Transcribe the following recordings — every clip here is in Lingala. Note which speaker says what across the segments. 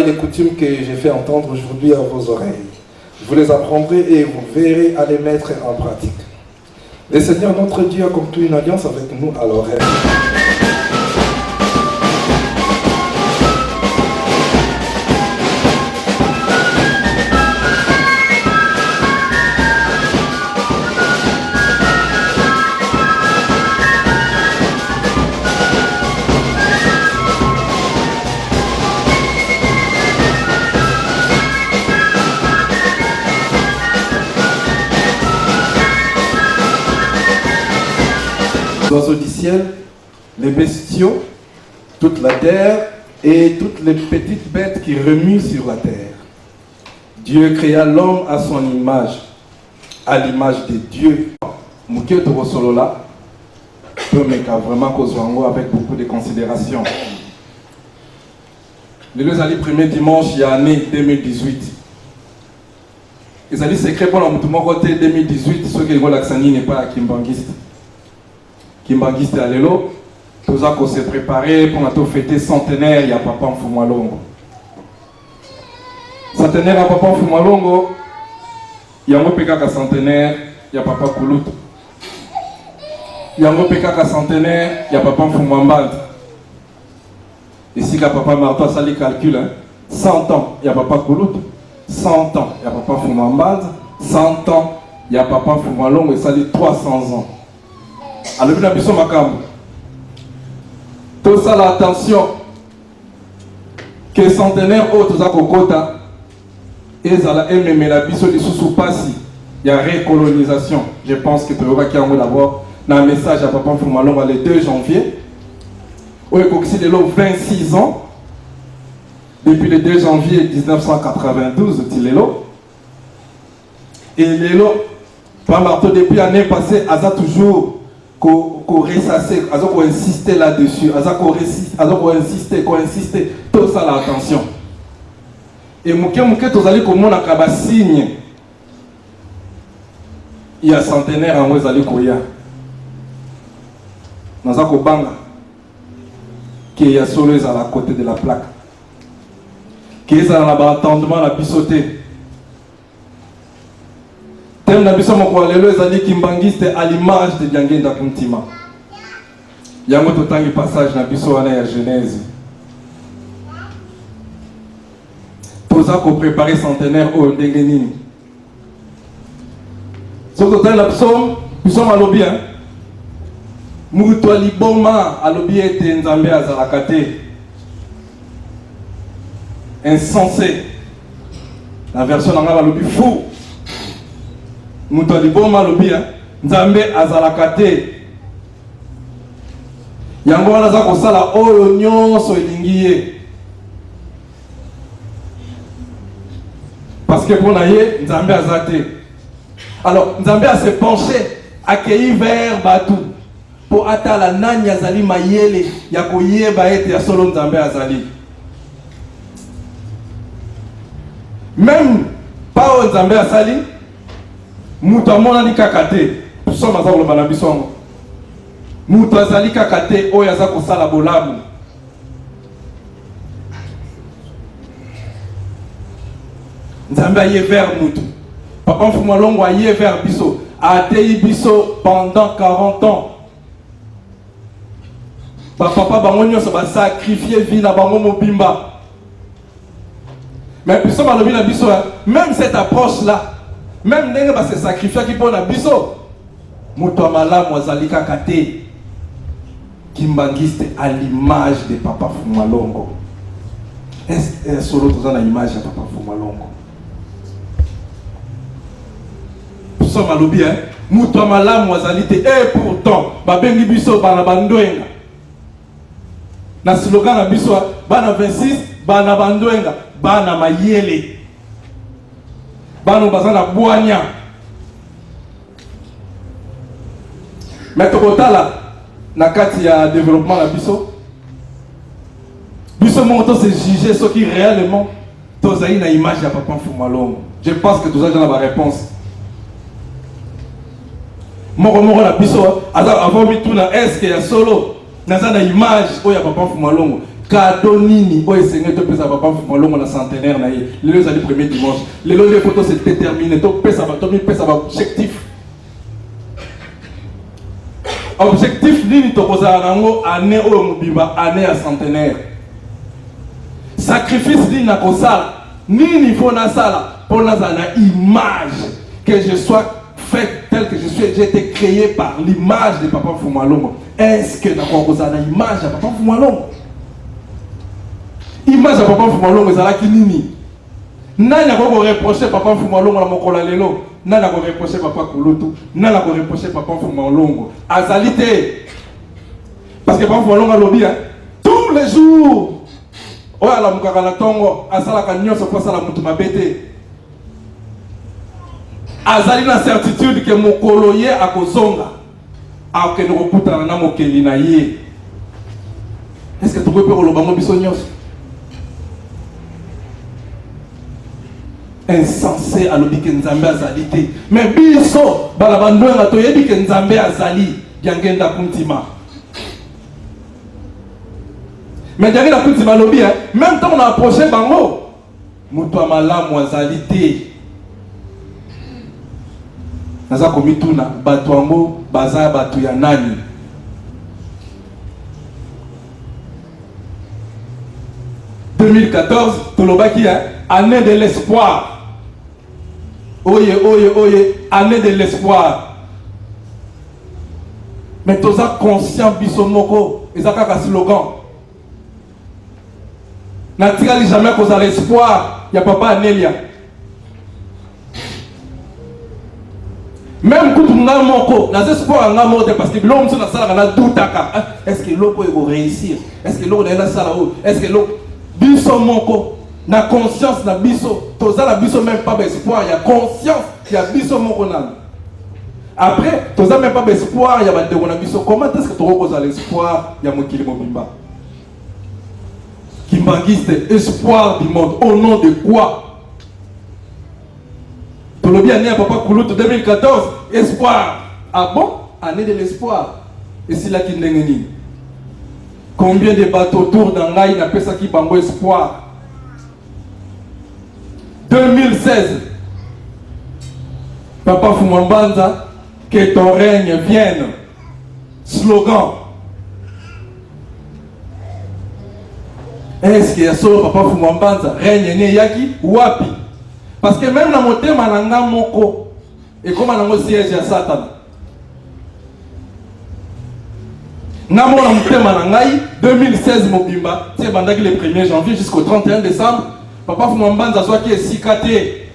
Speaker 1: les coutumes que j'ai fait entendre aujourd'hui à vos oreilles. Vous les apprendrez et vous verrez à les mettre en pratique. Le Seigneur notre Dieu a conclu une alliance avec nous à l'oreille. Les oiseaux du ciel, les bestiaux, toute la terre et toutes les petites bêtes qui remuent sur la terre. Dieu créa l'homme à son image, à l'image de Dieu. Mouketo Rosolola peut mettre vraiment Kozwango avec beaucoup de considération. Le premier dimanche, il y a l'année 2018. Ils ont dit secret pour la moutouma côté 2018, ceux qui ont l'accent n'est pas à Kimbangiste. Kimbangiste à l'élo, tout ça qu'on s'est préparé pour nous fêter centenaire, il y a Papa Mfumalongo. Centenaire à Papa Mfumalongo, il y a un PK centenaire, il y a Papa Koulout. Il y a un PK centenaire, il y a Papa Mfumambad. Ici, Papa Martin, ça les calcule. 100 ans, il y a Papa Koulout. 100 ans, il y a Papa Mfumambad. 100 ans, il y a Papa Mfumalongo et ça les 300 ans. Alors, nous avons tout ça, l'attention que centenaire autres à Kokota et Zala et la biso de sous-passi, il y a récolonisation. Je pense que tu vas d'abord un message à Papa Mfumalongo le 2 janvier. Où il y a 26 ans, depuis le 2 janvier 1992, et Lélo, depuis l'année passée, il a toujours qu'on insister là-dessus, qu'on insister, tout ça l'attention. Et mouké tous allez comme on a signe, il y a centenaire en Wezali Koya. Dans un Kobanga, qui est solo à la côté de la plaque, qui est dans l'attendement la bisoté. Thème na biso moko lelo ezali Kimbangiste à l'image de Biangenda Kuntima. Yango totangi passage na biso wana ya Genèse. Toza ko préparer centenaire au ndenge nini. So totangi la biso malobi hein. Mutu aliboma alobi ete Nzambe azalaka te. Insensé. La version nanga balobi fou. Mutu aliboma alobi Nzambe azalaka te. Yango wana za kosala oyo nyonso elingi ye. Parce que pour naye Nzambe azate. Alors Nzambe a se penché accueilli vers Batu pour atala nani azali mayele ya koyeba ete ya solo Nzambe azali. Même pas au Nzambe azali mutu amona ni kakate soma za koloba na biso mutu azali kakate oyo aza kosala bolamu. Nzambe aye vers mutu. Papa Mfumalongo aye vers biso. Atei biso pendant 40 ans. Papa bango nyonso ba sacrifier vie na bango mobimba. Mais biso balobi na biso même cette approche là, même ndenge ba se sacrifier ki pona biso. Mutu amalamu azali kakate. Kimbangiste à l'image de Papa Mfumalongo. Est-ce solo tous à l'image de Papa Mfumalongo? Nous sommes à l'objet, mutu amalamu azali te. Et pourtant, babengi biso bana bandoenga. Na slogan na biso bana 26 bana bandoenga bana mayele. Bana bazana boanya. Mais tokotala na kati ya développement la biso. Biso monto se juger ce qui réellement tozaï na image ya Papa Mfumalongo. Je pense que tout ça dans la réponse. Moko la biso avant mituna est-ce que ya solo naza na image oya Papa Mfumalongo cadeau nini oyo esengi topesa papa Fumalongo na centenaire na ye lelo ezali premier dimanche lelo nde photo c'est déterminé topesa tomipesa baobjectif objectif nini tokozala nango année oyo mobimba année ya centenaire sacrifice nini nakosala nini faut nasala pour nazala na image que je sois fait tel que je suis, j'ai été créé par l'image de Papa Fumalongo. Est-ce que nakosala na image ya Papa Fumalongo? Image ya Papa Fumalongo ezalaki nini? Nani akoko reprocher Papa Fumalongo na mokolo lelo? Nani akoko reprocher Papa Kulutu? Nani akoko reprocher Papa Fumalongo? Azali te. Parce que Papa Fumalongo alobi tous les jours. Oyo ala mukaka na tongo asalaka nyonso po asala mutu mabe te. Azali na certitude que mokolo ye akozonga akende kokutana na mokeli na ye. Est-ce que tu peux koloba mo biso nyonso? Insensé alobi ke Nzambe azali te. Mais biso bala bandonga toyebi ke Nzambe azali yangenda kuntima. Mais derrière la petite malobi, même quand on a approché bango, mutu amalamu azali te. Naza komituna batu ango baza batu ya nani? « 2014, tolobaki année de l'espoir. Oye, oye, oye, année de l'espoir. Mais toza conscient bisomoko, ezaka ka slogan. Natikali jamais cause à l'espoir, il y a papa Anelia. Même quand on a moko, na espoir on a moko parce que l'homme sur la salle on a doutaka. Est-ce que l'homme peut réussir? Est-ce que l'homme est la salle où? Est-ce que l'homme biso moko na conscience na biso, toza la biso même pas d'espoir, il y a conscience, il y a biso moko na. Après, toza même pas d'espoir, il y a bande na biso. Comment est-ce que tu reposes à l'espoir, il y a mokili mobimba? Kimbangiste, espoir du monde. Au nom de quoi? Pour le bien né à Papa Kulutu 2014, espoir. Ah bon? Année de l'espoir. Et c'est là qu'il n'est. Combien de bateaux autour d'Angaï n'a pas ça qui bango espoir? 2016. Papa Fumambanza, que ton règne vienne. Slogan. Est-ce qu'il y a solo Papa Fumambanza règne né yaki wapi? Parce que même dans mon thème nanga moko et comme dans mon siège à Satan. Namo na mon thème nangai 2016 mobimba, c'est bandaki le 1er janvier jusqu'au 31 décembre, Papa Fumambanza soit qui est sikaté.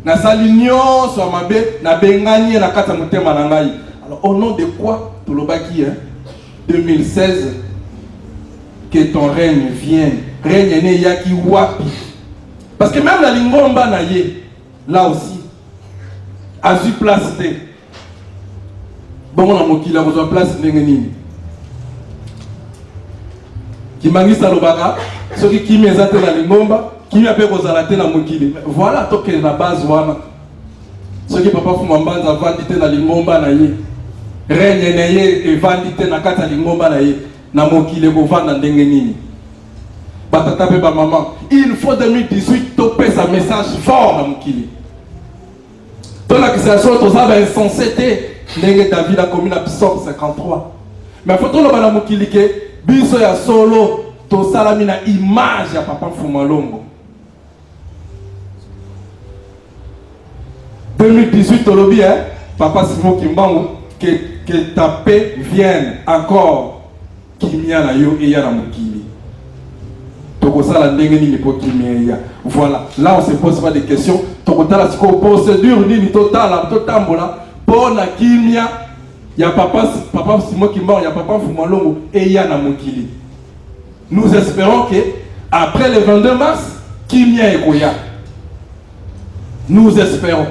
Speaker 1: Na salignon soit mabe na bengani na kata mon thème nangai. Alors au nom de quoi tout le baki 2016 que ton règne vienne. Règne né yaki wapi. Parce que même la lingomba na ye, là aussi, a eu place. Bon, on a mokila, on a place n'engeni. Qui mangiste à l'obara, ceux qui m'ont été dans la lingomba, qui m'ont appelé aux alatés dans mokili. Voilà, toi qui es la base, voilà. Ceux qui papa Fumambanza vendité dans la lingomba na ye. Règne né ye et vendité na kata lingomba na ye. Na mokile ko vanda ndenge nini batata pe ba maman il faut 2018 topé sa message fort na mokile to la kisation to ça ba insensé te ndenge David a commis na Psaume 53 mais faut to lo bana mokile ke biso ya solo to salami na image ya Papa Fumalongo 2018 to lobi Papa Simon Kimbangu que ta paix vienne encore kimia na yo et ya na mokili. Tokosala ndenge nini po kimia ya. Voilà, là on se pose pas de questions. Tokotala siko procédure nini totala totambola pour na kimia ya papa Simon Kimbangu ya Papa Fumalongo et ya na mokili. Nous espérons que après le 22 mars kimia ekoya. Nous espérons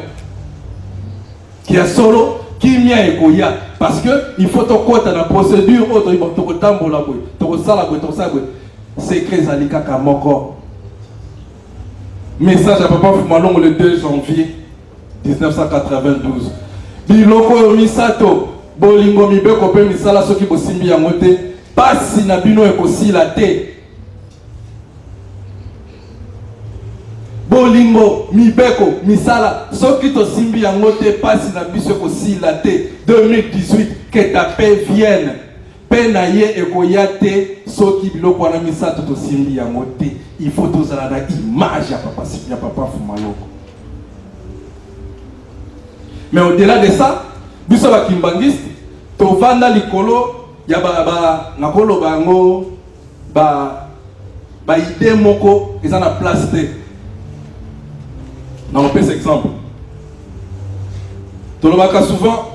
Speaker 1: qu'il y a solo kimia ekoya. Parce que il faut que la procédure autre il faut secret zalika kamoko. Message à Papa Fumalongo le 2 janvier 1992. Biloko yo misato bolingo mibeko pe misala soki bosimbi yango te pasi na bino ekosila te. Bolingo, mibeko, misala, soki to simbi yango te, pasi na biso ekosila te. 2018, que ta paix vienne. Paix na ye ekoya te, soki biloko wana misato to simbi yango te. Il faut tozala na image ya papa Fumaloko. Mais au-delà de ça, biso ba kimbangiste, to vanda likolo ya nakolo bango ba idée moko eza na place te. On peut cet exemple. Tout le monde souvent,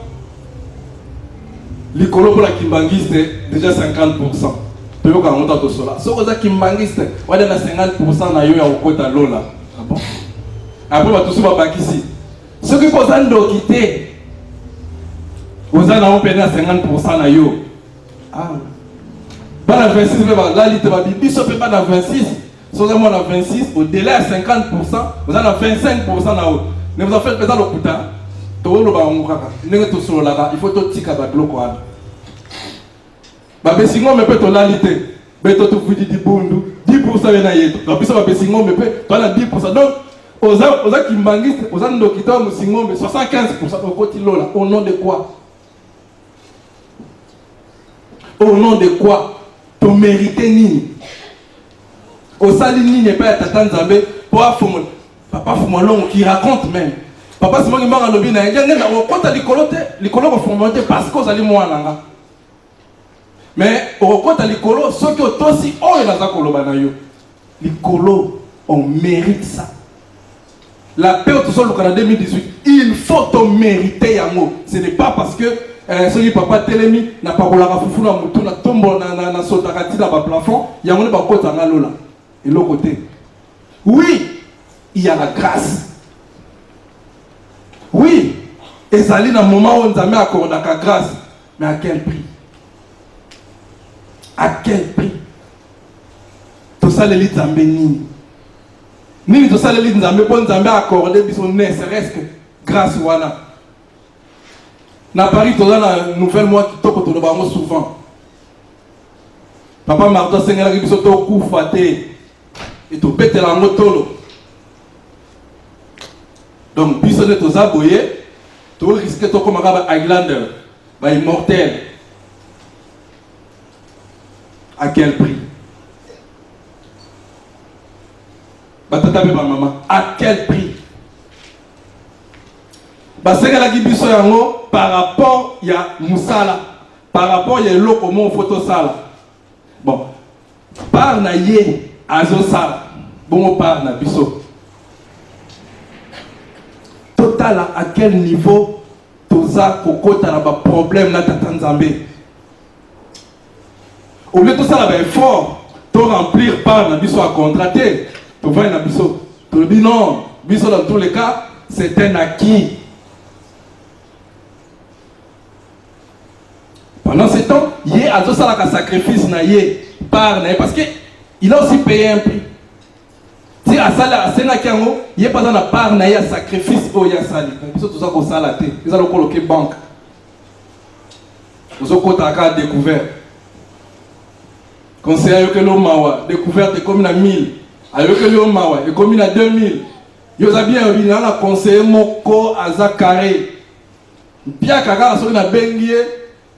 Speaker 1: l'écolo pour la kimbangiste déjà 50%. Tu veux qu'on monte tout cela. Si vous êtes kimbangiste, on a 50% na yo ya okota lola. Ah bon? Après, on va tout ça ici. Ceux qui posent un quitter, vous avez un 50% na yo. Ah. Pas la 26, là, il te va bien. Si on peut pas dans 26. Si vous avez 26, au-delà de 50%, vous avez 25% là-haut. Mais vous avez fait le pétard au putain. Il faut tout tirer avec l'eau. Mais si on peut tout l'alité, mais tout vous dit 10% de la yéto. Donc, si on peut tout 10%. Donc, aux gens qui manguent, aux gens qui tombent, 75% au côté là. Au nom de quoi? Au nom de quoi? Tu mérites ni. Au salini n'est pas Tata Nzambe pour Papa Fumalongo qui raconte même. Papa Simon Mara Lobi na ngene na okota likolo ko formonté parce que zali mwana nga. Mais okota likolo soki otosi oyo naza koloba na yo. Likolo on mérite ça. La paix au tout le 2018, il faut te mériter yango. Ce n'est pas parce que celui papa Telemi n'a pas la fufu na mutu na tombo na sotakati na ba plafond, yango ne ba kota na lola. Et l'autre côté, oui, il y a la grâce. Oui, et ça lit dans le moment où on a mis à accorder la grâce. Mais à quel prix? À quel prix? Tout ça, l'élite Zambé ni. Ni tout ça, l'élite Zambé, pour nous accorder, ne serait-ce que grâce wana. Na Paris, tout ça, la nouvelle mois qui toque autour de nous souvent. Papa Martin Sengela qui biso to koufaté. Et tu pètes la motolo. Donc, puisque tu es aboyé, tu risques de comme un Highlander, un immortel. À quel prix? Batata ma maman. À quel prix? Parce que la gibiso yango par rapport il y a Moussala, par rapport il y a l'eau comment photo sala. Bon, par na ye. Azo sala, bon par na biso. Total à quel niveau toza kokota na ba problème na Tata Nzambe. Au lieu de tout ça là effort, to remplir par na biso à contrater, to va na biso. To dit non, biso dans tous les cas, c'est un acquis. Pendant ce temps, yé azo sala ka sacrifice na yé par na parce que il a aussi payé un prix. Si à ça, il n'y a pas dans la part, il y a sacrifice pour y a sali. Tout ça qu'on salaté. Ils ont coloqué banque. Vous avez découvert. Conseiller que l'homme a découvert des communes à 1000. Alors que l'homme a des communes à 2000. Vous avez bien vu, il a conseillé Moko à Zakaré. Pia Kaka a bengué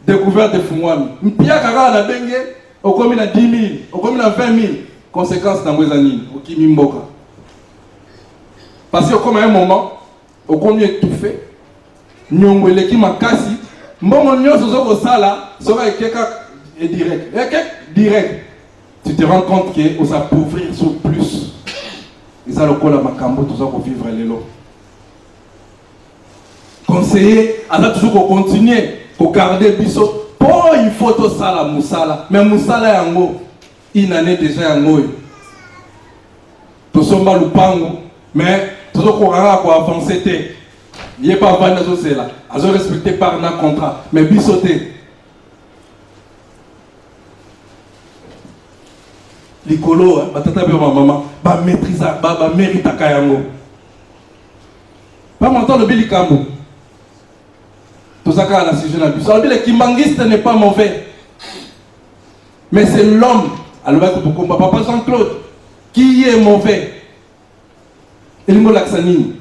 Speaker 1: découvert de Fumwami. Pia Kaka a bengué. Au commune à 10 000, au commune à 20 000, conséquences dans les années, au Kimimboka. Parce que comme à un moment, au combien étouffé, nous avons makasi, bon nous sommes sala, sera quelqu'un est direct. Direct. Tu te rends compte que vous appauvrir sur plus. Et ça le col à Makambo, tout ça pour vivre les lots. Conseiller, à toujours continuer, pour garder biso. Oh, il faut tout ça la Moussala. Mais Moussala est en haut. Il en est déjà en haut. Tout ça va l'oupango. Mais tout ce qu'on a avancé. Il n'y a pas de choses là. Ils ont respecté par un contrat. Mais bisoté. L'icolo, batata ma maman, ba maîtrise, ba mérite à Kayango. Pas maintenant le Bilikambo. Tout ça, quand on a sujet là. Le kimbangiste n'est pas mauvais. Mais c'est l'homme, alors papa Jean-Claude, qui est mauvais. Et le laxanine.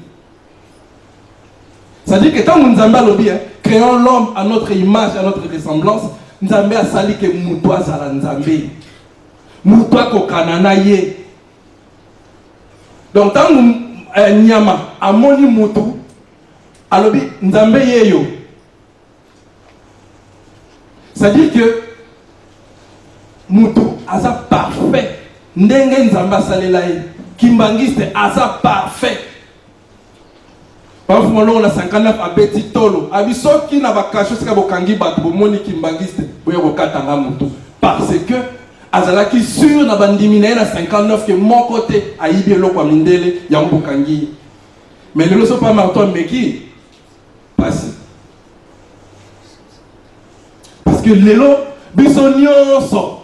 Speaker 1: C'est-à-dire que quand nous avons créons l'homme à notre image, à notre ressemblance, nous avons sali que Moutoua Zala Nzambe. Moutoua Kokanana Ye. Donc, quand nous avons Amoni Moutou, alors Nzambe Yeyo. C'est-à-dire que Moutou asa parfait. Ndenge Nzamba Salelaye. Kimbangiste asa parfait. Parfois on a 59 à Betty Tolo. Abiso qui n'a pas caché ce qu'abokangi bat bomoni Kimbangiste. Boya bokatanga Moutou. Parce que azala qui sur na bandimine na 59 que mon côté a ibelo kwa mindele ya mbokangi. Mais le so pas marteau mais qui passe. Parce que lelo bisonio so.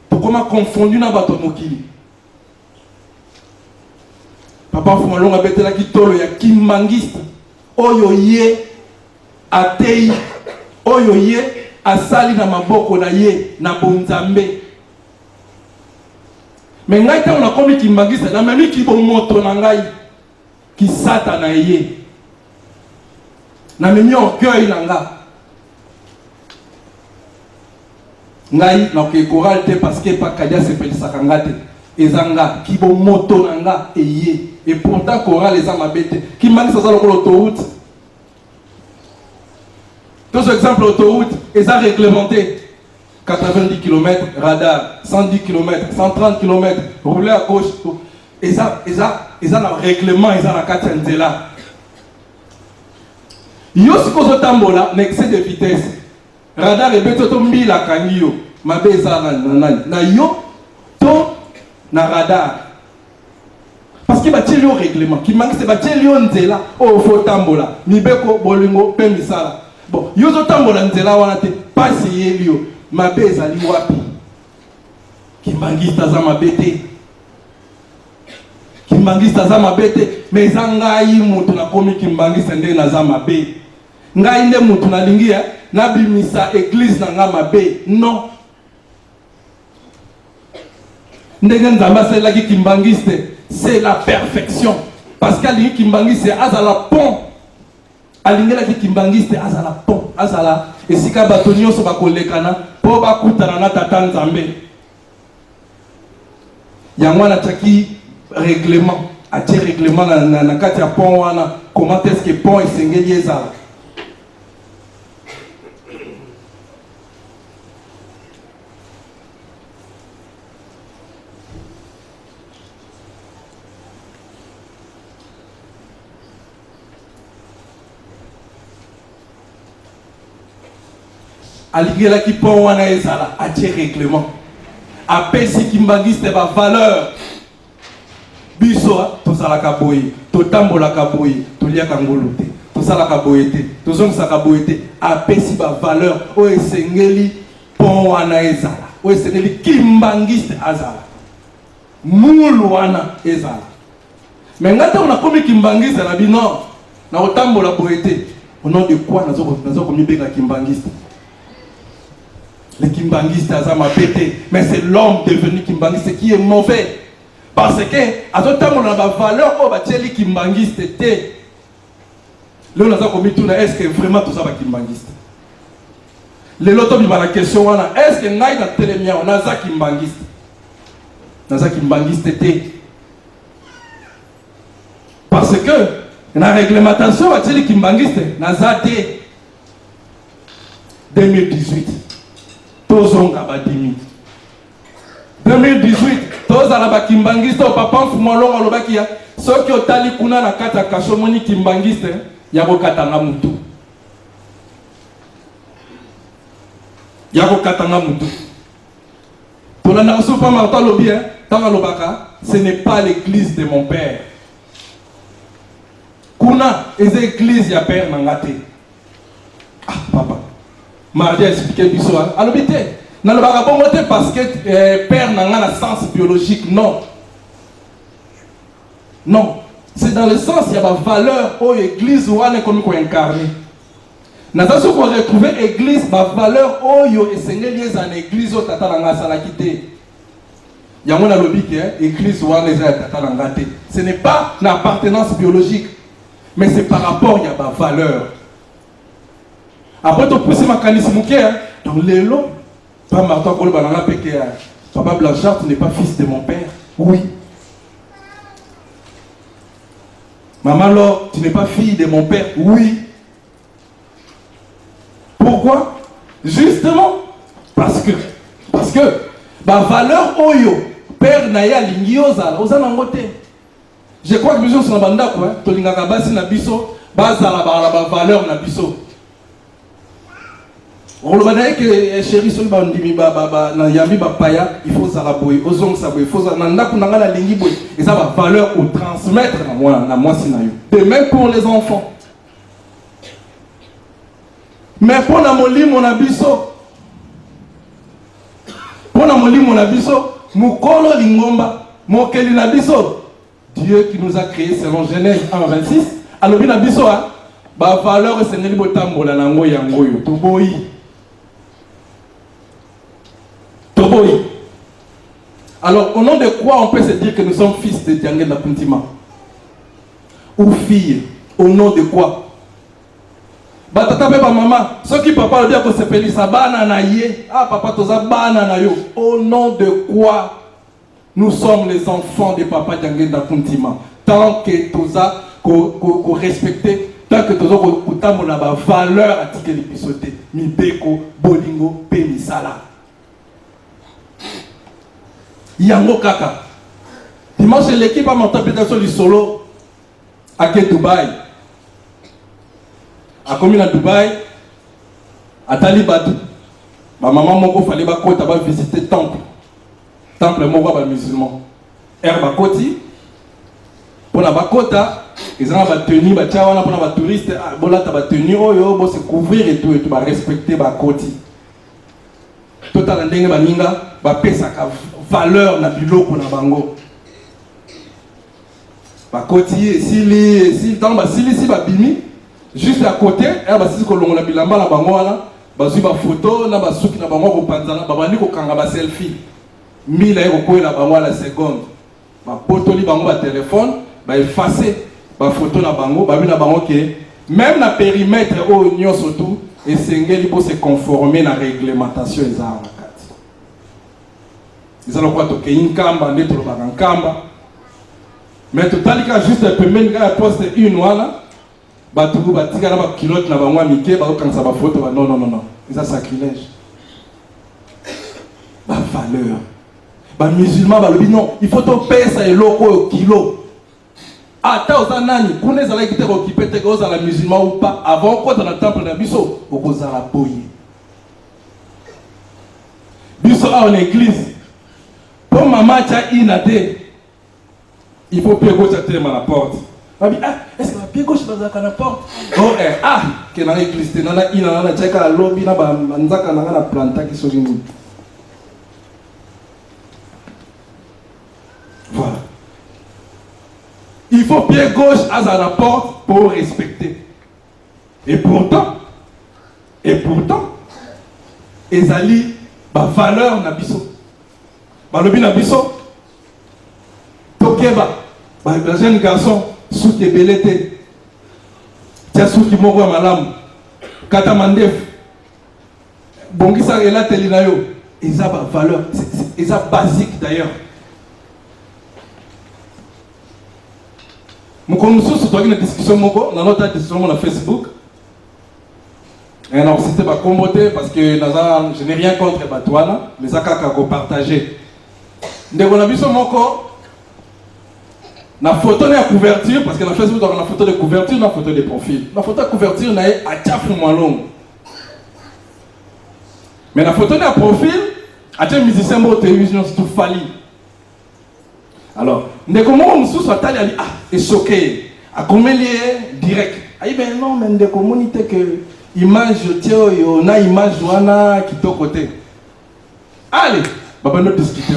Speaker 1: Pourquoi m'a confondu na bato mokili? Papa Fumalonga betela ki tolo ya Kimbangiste. Oyo ye atei. Oyo ye asali na maboko na ye na bonzambe. Mais ngai ta on a komi Kimbangiste na memi ki bo moto na ngai ki sata na ye. Na memi orgueil na nga. Ngai na ke choral te parce que pas kadia se pelisa kangate. Ezanga ki bo moto na nga eye. Et pourtant choral les ama bete. Kimbangiste ça l'autoroute. Tous exemple autoroute, ils ont réglementé 90 km radar, 110 km, 130 km, rouler à gauche. Ils ont un règlement, ils ont la carte là. Yo si kozo tambola, n'excès de vitesse. Radar et beto to mbi la kanyo, mabe ezana na yo to na radar. Parce que bati le règlement, qui manque c'est bati le nzela, oh faut tambola, mibeko bolingo pe misala. Bon, yozo tambola nzela wana te pasi yelio mabe ezali wapi. Kimbangiste za mabete. Kimbangiste za mabete, mais zangai mutu na komi Kimbangiste ndenge na za mabe. Ngai nde mutu na lingia na bimisa église na nga mabe. Non. Ndenge nzamba c'est la Kimbangiste, c'est la perfection. Parce qu'ali Kimbangiste azala pont. Alingela ki Kimbangiste azala pont, azala esika bato nyonso bakolekana po bakutana na tata Nzambe. Yango na taki règlement, atie règlement na kati ya pont wana, comment est-ce que pont esengeli ezala. Aligela ki pont wana ezala atie règlement. Apesi Kimbangiste ba valeur. Biso to sala ka boye, to tambola ka boye, to lia ka ngolute, to sala ka boyete, to zonga ka boyete, apesi ba valeur o esengeli pont wana ezala. O esengeli Kimbangiste azala. Mulu wana ezala. Mais ngata on a komi Kimbangiste na bino na otambola boyete. Au nom de quoi nazo komi beka Kimbangiste? Le Kimbangiste a ma pété, mais c'est l'homme devenu Kimbangiste qui est mauvais. Parce que, à ce temps, on a la valeur, oh, bah, les Kimbangiste étaient. Là, on a commis tout, est-ce que vraiment tout ça va Kimbangiste? Les lotos, il m'a la question, est-ce que Naï n'a télémia, on a ça Kimbangiste? On a ça Kimbangiste était. Parce que, la réglementation, bah, les Kimbangiste, on a ça 2018. 2018, tous à la Kimbangiste, au papa Fumalonga Lobakia, ceux qui ont tali kuna na kata kashomoni Kimbangiste, yabo katanga mutu. Yabo katanga mutu. Pour la nation pas marta lobi, tanga lobaka, ce n'est pas l'église de mon père. Kuna, église ya père nangate. Ah, papa. Mardi a expliqué l'histoire. Alors, bité, dans le vagabond, parce que père n'a pas le sens biologique. Non. Non. C'est dans le sens, il y a une valeur où l'église ou est comme incarné. Nous avons retrouvé l'église, ma valeur, oyo et seigneur liés à l'église, au tata langa salakité. Il y a un lobby qui est l'église ou les tata langa. Ce n'est pas une appartenance biologique, mais c'est par rapport à ma valeur. Après, tu pousses ma canisme qui est donc l'élo, pas Martin Kolobananga Péké. Papa Blanchard, tu n'es pas fils de mon père. Oui. Maman Laure, tu n'es pas fille de mon père. Oui. Pourquoi? Justement parce que ma valeur oyo père naya lingi ozala ngote. Je crois que les gens sont en banda quoi. Tolingaka basi na biso bazala ba valeur na biso. On le voit que chéri sol bandimi na yambi ba paya il faut zala boy ozong sa boy il faut nanda kunanga la lingi boy et ça va valeur ou transmettre na moi sinayo. De même pour les enfants. Mais pour la molimo na biso, mukolo lingomba, mokeli na biso, Dieu qui nous a créés selon Genèse 1:26, alors na biso ba valeur sengeli botambola na ngo yango yo toboyi. Alors au nom de quoi on peut se dire que nous sommes fils de Diangé na Puntima? Ou filles, au nom de quoi? Batata pe ba maman, ceux qui papa le dire que c'est pelisa bana na ye, ah papa toza bana na yo. Au nom de quoi nous sommes les enfants de papa Diangé na Puntima? Tant que toza ko respecter, tant que toza ko kutamo na ba valeur à tike li bisoté, mibeko, bolingo, pe misala. Yango kaka. Dimanche l'équipe a monté peut-être du solo à Dubaï. A commis à Dubaï, à Talibadou, ma maman moko fallait ba kota ba visiter temple moko ba musulman. Ba koti pour la bakota, ils ont ba tenue ba tchawana pour ba touriste, bola ta ba tenue oyo bo se couvrir et tout ba respecter ba koti. Total ndenge ba ninga ba pesa ka valeur na biloko na bango. Ba koti si dans ba si ba bimi juste à côté, elle va se colonner la bilamba la bangoana, bazui ba photo na basuki na bango ko panzana, babandi ko kanga ba selfie. Mila ko la bango la seconde. Ba potoli bango ba téléphone, ba effacer ba photo na bango, ba na bango ke même na périmètre au union surtout et sengeli pour se conformer na réglementation ezala nakati. Ezala kwa to ke inkamba ndeto lo bakankamba. Mais totalika juste pembeni ka poste une wala Batougou batika na ba kilote na bango mike ba okanisa ba photo non c'est sacrilège. Ba valeur. Ba musulman ba lobi non, il faut to pesa eloko kilo. Ata ozanani kuna ezala kite ko kipete ko za la musulman ou pas avant ko dans le temple na biso okozala boye. Biso en église. Pour maman cha inate. Il faut payer gauche à terre à la porte. Est-ce que la pied gauche va à la porte? Oh, que dans l'église, dans la ina, dans la tchèque, à lobby, dans la planta qui sont venus. Voilà. Il faut pied gauche à la porte pour respecter. Et pourtant, Ezali, ma valeur n'a biso. Ma lobby n'a biso. Tokeba, ma jeune garçon. Souki belete tia souki moko ya malamu kata mandef bongisa ela telina yo eza ba valeur eza basique d'ailleurs moko mususu toki na discussion moko na nota discussion na Facebook et non c'était pas comboté parce que je n'ai rien contre Batouana mais ça kaka ko partager ndeko na biso moko la photo de couverture, parce que la Facebook a la photo de couverture, la photo de profil. La photo de couverture, on a à Tchafou Malong. Mais la photo de profil, à Tchafou musicien, on a télévision, c'est tout fali. Alors, comment on se soit allé, et choqué, à combien direct. Ah, ben non, mais de communauté que image, on a image, on qui est au côté. Allez, on va nous discuter.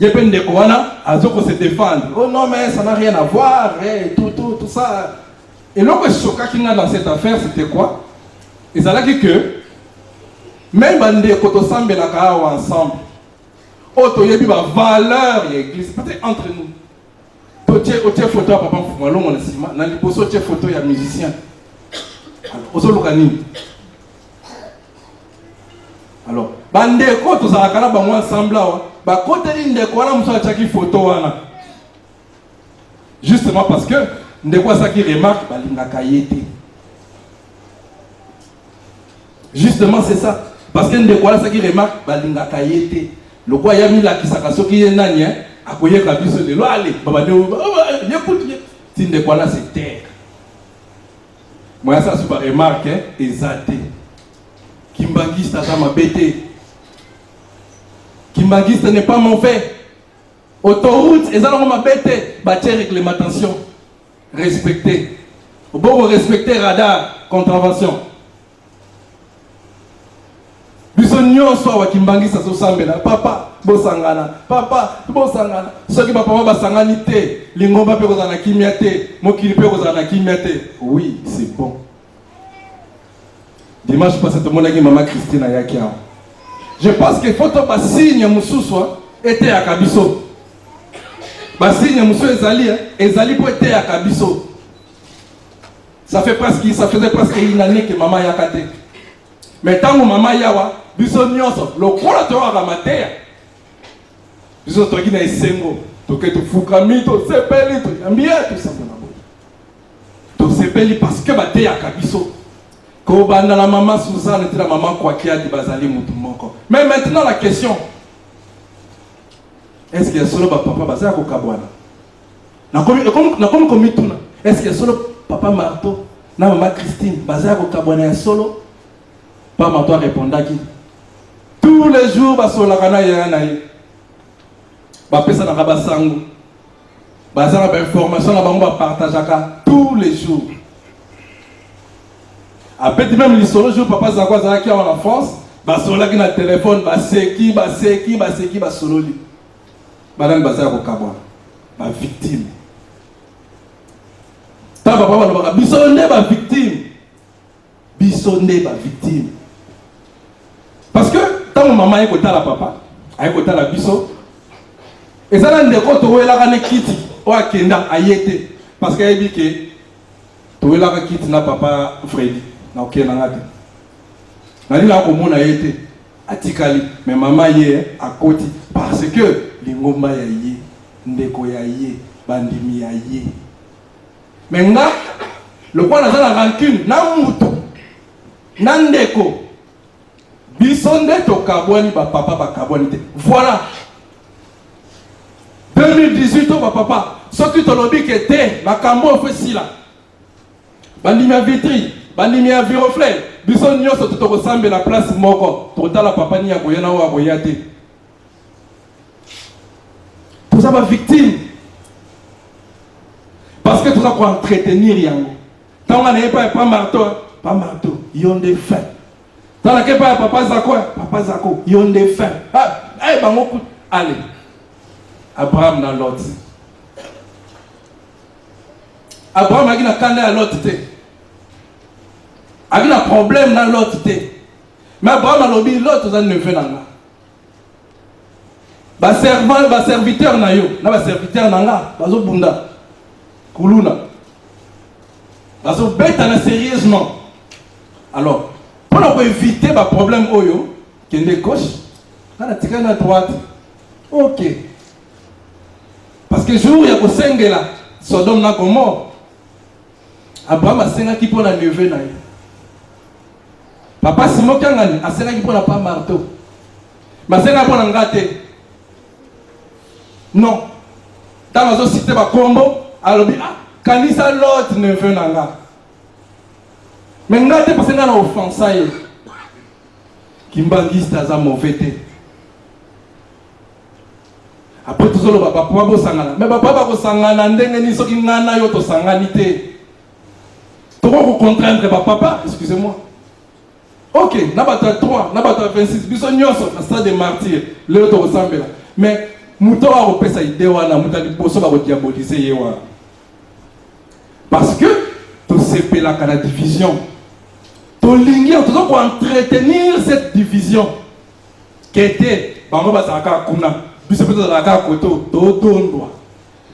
Speaker 1: Il y a plein de Koana, Azoko se défendre. Oh non, mais ça n'a rien à voir, tout ça. Et l'autre choquant qu'il y a dans cette affaire, c'était quoi? Et ça là que même bande koto sambe la ka ensemble. Auto yebi ba valeur de l'église peut-être entre nous. Otie photo papa fuma longo na sima na liboso otie photo ya musicien. Ozo lokani. Alors, bande koto za kala ba mo ensemble ba kote ndeko wana muso achaki photo wana. Justement parce que ndeko ça qui remarque balingaka yete. Justement c'est ça parce que ndeko ça qui remarque balingaka yete. Le quoi y a mis la kisaka soki yenani akoye kabiso de lo allez baba de écoute si ndeko là c'est terre. Moi ça c'est pas remarque ezate. Kimbangista ça m'a bêté. Kimbangista n'est pas mauvais. Autoroute, et ça m'a bêté. Bâtir réglementation. Respecter. Bon, respecter radar, contravention. Bisogno soit wa Kimbangista so sambela. Papa, bosangana. Papa, bosangana. Ce qui papa basangani te. Lingomba pe kozana kimiate. Mokili pe kozana kimiate. Oui, c'est bon. Dimanche passé, tout le monde a dit maman Christine Ayakia. Je pense que faut que signe Moussouswa était à Kabiso. Signe Moussou Ezali pour être à Kabiso. Ça faisait presque une année que maman Yakate. Mais tant que maman Yawa, biso nyonso, le kola to wa mater. Biso to kina esengo, to ke to fukami to sepeli to ambia tout simplement. To sepeli parce que ba te à Kabiso. Quand la maman Suzanne était la maman quoi qui a dit bazali moutumoko. Mais maintenant la question, est-ce qu'il y a solo papa bazali ko kabwana? Na comme tuna. Est-ce qu'il y a solo papa Marteau na maman Christine bazali ko kabwana ya solo? Pas Marteau répondaki. Tous les jours basola kana ya na yi. Ba pesa na kabasangu. Bazala ba information na bango ba partageaka tous les jours. Après même l'histoire jour papa Zakwa Zaki en France, basola qui na téléphone, baseki basololi. Madame Bazar ko kabwa. Ba victime. Ta papa ba bisonde ba victime. Bisonde ba victime. Parce que tant maman est côté la papa, est côté la biso. Et ça là ndeko to wela kana kiti, o akenda ayete parce que dit que to wela ka kiti na papa Freddy. Na ok na ngate nani la komona yete atikali mais maman ye akoti parce que lingomba ya ye ndeko ya ye bandimi ya ye mais nga le quoi na za rancune na mutu na ndeko bisonde to kabwani ba papa ba kabwani te voilà 2018 ba papa ce qui te lobi que te makambo ofesila bandimi ya vitri bandimi ya viroflèche biso nyonso tokosambe la place moko totala papa ni ya koyena wa koyate tout ça va victime parce que tout ça pour entretenir yango tant on n'est pas marteau yonde fin tant on n'est pas papa Zako yonde fin bango allez Abraham na Lot Abraham a na kanda ya Lot te. Il y a un problème dans l'autre. Mais Abraham a lobby l'autre dans le neveu. Le serviteur na yo, na serviteur nanga, bazo bunda, kuluna, bazo bêta sérieusement. Alors, pour éviter le problème oyo, qui est gauche, na tika na droite. Ok. Parce que jour ya ko sengela, Sodome na Gomorrhe. Abraham a senga ki pour na neveu na yo. Papa Simon Kangani a serré pour la pas marteau. Mais c'est là pour l'engâter. Non. Dans la société, ma combo, alors quand il s'est l'autre ne veut pas. Mais ngate parce que na offense aye. Kimbangista za mauvais. Après tout ça le papa bo sangana. Mais papa ba ko sangana ndenge ni soki ngana yo to sanganité. To ko contraindre papa, excusez-moi. Ok, nabata 3, nabata 26, biso nyonso na stade de martyr, le to ressemble. Mais muto a repesa idée wana muta liboso ba ko diaboliser ye wana. Parce que to sepela kana division. tolingi tozoko entretenir cette division qui était bango basaka kuna biso peut la ka koto totondwa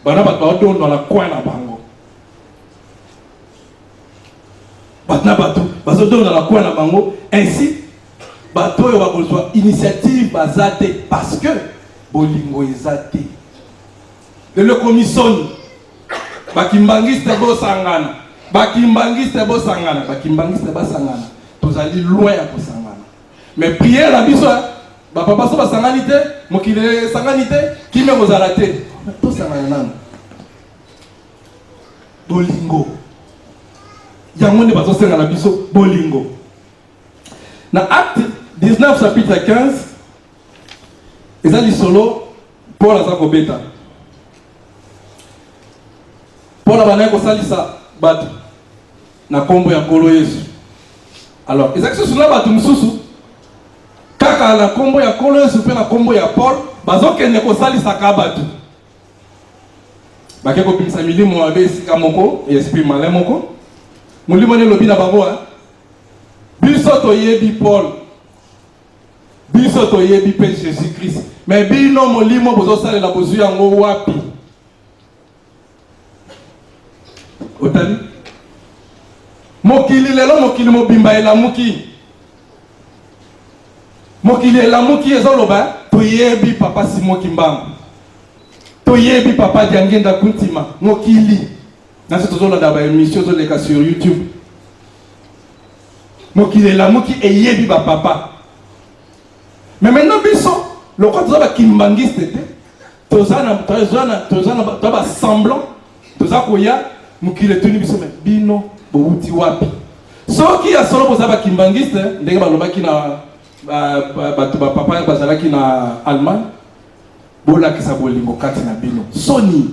Speaker 1: bana bato tondwa la coin na bango batna bato bazodonda la coin na bango ainsi bato yo bakozwa initiative bazate parce que bolingo ezate le commission bakimbangiste bosangana bakimbangiste basangana tozali loin ya kosangana mais prière la biso bapapa so basangani te mokile sangani te kime kozala te tosangana nano bolingo yango nde bazosengana biso bolingo na acte 19 chapitre 15 eza lisolo Paul aza kobeta Paul abanaye kosalisa bato na kombo ya Nkolo Yesu. Alors ezaki susu na bato mosusu kaka na kombo ya Nkolo Yesu mpe na kombo ya Paul bazokende kosalisaka bato bake kobimisa milimo mabe esika moko esprit malin moko molimo ne lobi na bango biso toyebi Paul biso toyebi mpe Jésus Christ mais bino molimo bozosalela bozwi yango wapi otali mokili lelo mokili mobimba elamuki mokili elamuki ezoloba toyebi papa Simon Kimbangu toyebi papa Diangenda Kuntima mokili nasi tozolanda ba émission tozoleka sur YouTube mokili elamuki eyebi ba papa mais maintenant biso lokwa toza kimbangiste te tozana ba semblant toza koya mukile tuni biso bino bouti wapi soki ya solo boza ba kimbangiste ndenge balobaki na bato ba papa bazalaki na Allemagne bola kisa bolingo kati na bino soni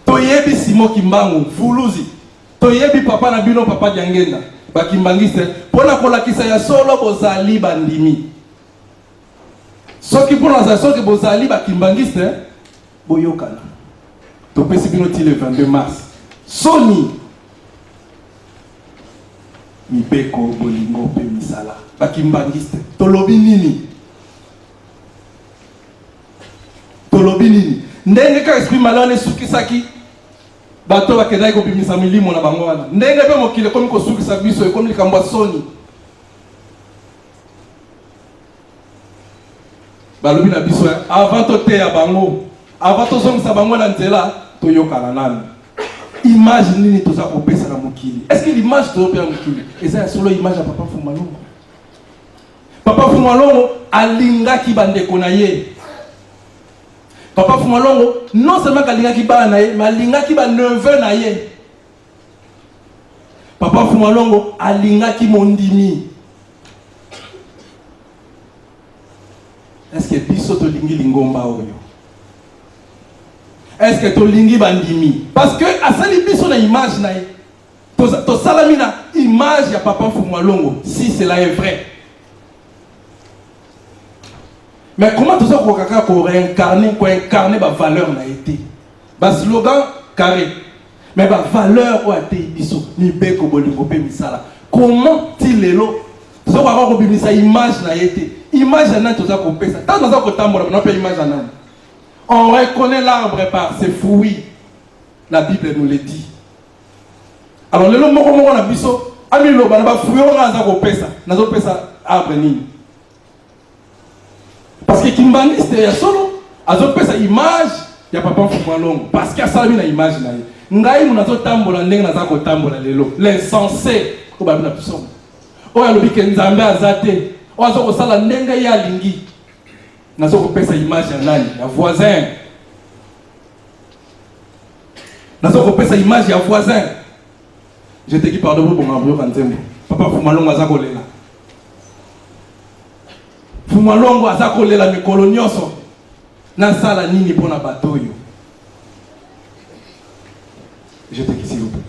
Speaker 1: toyebi Simon Kimbangu fuluzi toyebi papa na bino papa Diangenda bakimbangiste pona kolakisa ya solo bozali bandimi soki pona za soki bozali bakimbangiste boyokana topesi bino ti le 22 mars soni mibeko bolingo pe misala bakimbangiste tolobi nini ndenge ka esprit malane sukisaki bato bakendaki kobimisa milimo na bango wana ndenge mpe mokili ekomi kosukisa biso ekomi likambo ya soni balobi na biso avant toteya bango avant tozongisa bango na nzela toyokana nano image nini toza kopesa na mokili est-ce que l'image tozopesa na mokili eza ya solo image ya papa Fumalongo papa Fumalongo alingaki bandeko na ye papa Fumalongo non seulement kalingaki bana na ye mais alingaki ba neveu na ye papa Fumalongo alingaki mondimi est-ce que biso tolingi lingomba oyo est-ce que tolingi bandimi parce que asali biso na image na ye to salami na image ya papa Fumalongo si cela est vrai. Mais comment tout ça pour réincarner, pour incarner ma valeur n'a été? Bas slogan carré. Mais ma valeur a été biso ni beko bolingo pe misala. Comment il est là? Tout ça va avoir sa image n'a été. Image n'a tout ça qu'on peut ça. Tant dans un côté on n'a pas image n'a. On reconnaît l'arbre par ses fruits. La Bible nous le dit. Alors le mot on a biso ami lo ba na fruit on a za ko pesa. Na zo pesa arbre ni. Parce que Kimbangiste ya solo azopesa image ya papa Fumalongo parce que asala na image na ye ngai munazo tambola ndenge naza ko tambola lelo l'insensé ko ba na biso oya lobi ke nzambe azate ozo ko sala ndenge ya lingi nazo ko pesa image ya nani ya voisin nazo ko pesa image ya voisin je te dis pardon pour mon amour kantembo papa Fumalongo azako lela Fumalongo azako lela mikolo nyonso na sala nini pona batoyo. Je te dis s'il vous plaît.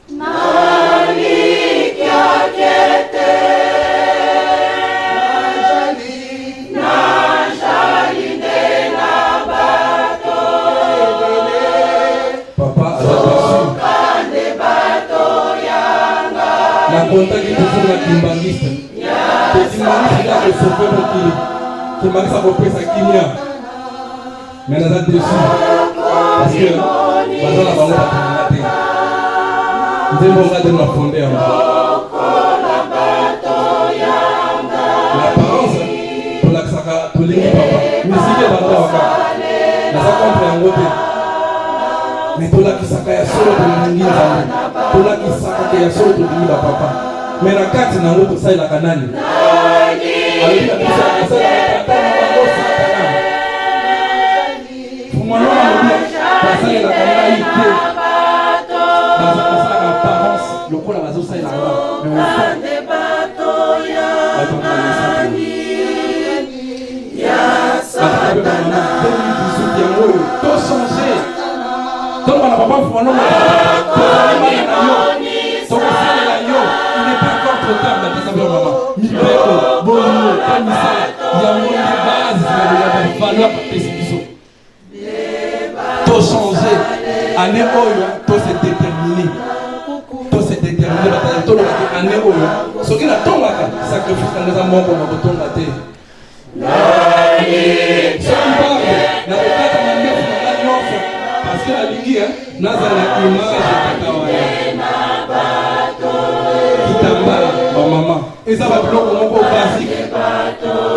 Speaker 2: Nani kia kete
Speaker 1: contacté toujours la Kimbangiste. Le Kimbangiste il a sauvé mon kili. Kimbangiste a repris sa kimia. Mais on a déçu. Parce que Bazan a parlé de la Nous devons regarder ma fondée. L'apparence pour la Saka, pour l'équipe papa. Mais si il est dans le cas, on a compris en côté. Mais pour la Kisaka, il y a solo pour l'Ingi. Pour la Kisaka, il y a solo pour l'Ingi papa. Mais la carte, il y a un autre ça, il a canani. Alors, il a dit ça, il a pour moi, non, parce qu'il a canani. L'apparence, le coup, la maison, ça, il a là. Mais année tout s'est déterminé. Tout s'est déterminé. Année ce qui n'a pas sacrifice dans les amours pour notre tombe à terre. Parce que la ligue, nous avons l'image de maman. Et ça va bloquer mon basique.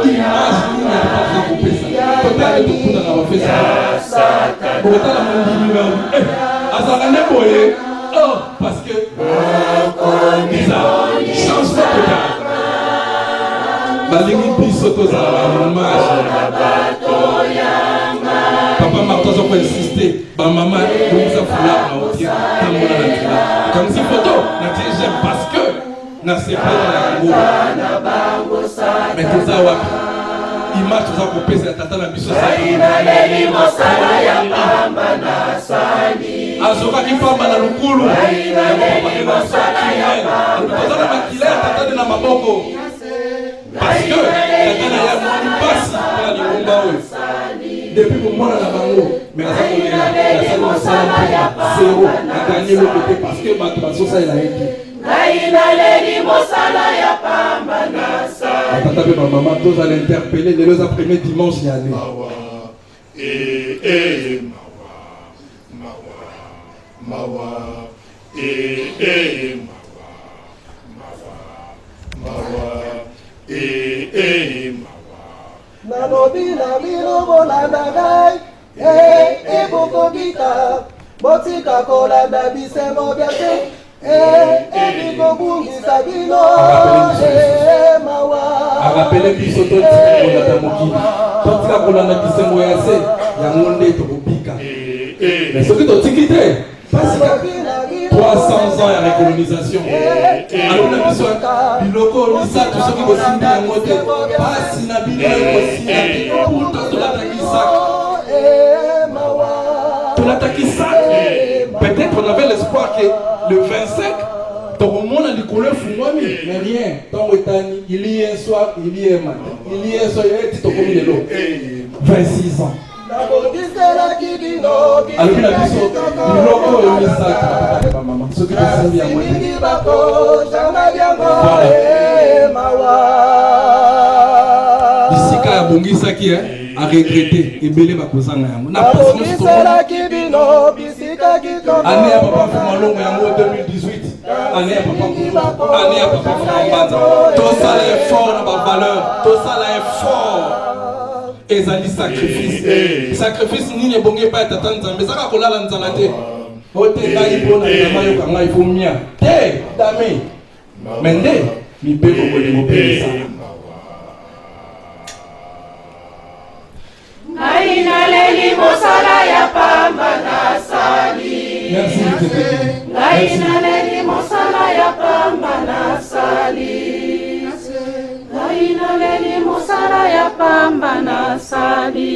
Speaker 1: Image, nous n'avons pas coupé ça. Peut-être que tout le monde a fait ça. Pour autant, la maman dit, oh, parce que ça change de regard. Balingi bisoto za la hommage. Papa Martin a insisté. Ba maman, nous avons fait la comme si photo, j'aime parce que n'a c'est pas la mais tout ça image tout ça pour peser la tata la biso azoka ki pamba na lukulu tozana makila tata na maboko parce que tata na ya moni pasi na likomba oyo depuis pour moi na bango mais ça ko la ça zéro a gagné le côté parce que bato baso ça il a été Tata et ma maman, tous allez interpeller les deux après-midi dimanche et année. Rappelez que ce mais ce que tu as quitté, 300 ans à la colonisation. Alors, on a besoin de l'oco, tout ce qui va signer en mode, pas si la Bible est pour tout l'attaquer ça. Peut-être on avait l'espoir que le 25, tout le monde a dit qu'on le fout, mais rien. Tant que il y a un soir, il y a un matin, il y a un soir, il y a un petit peu de l'eau. 26 ans. Alors, il a dit ça, il loco et il s'est maman. Ce qui est bien, ici, quand il y a Bongisa qui a regretté et belé ma cousin. Année à papa Fumalongo en 2018. Année à papa Fumalongo. Tout ça est fort dans ma valeur. Tout ça est fort. Et ça dit sacrifice. Sacrifice ni ne bonge pas être attendu. Mais ça va coller dans l'anzalate. Ote kai bona na mayo kanga ifumia. Te dame. Mende mi beko ko ni mopesa.
Speaker 2: Aina leli mosala ya pamba na sali.
Speaker 1: Merci.
Speaker 2: Aina leli mosala ya pamba na sali. Aina leli mosala ya pamba na sali.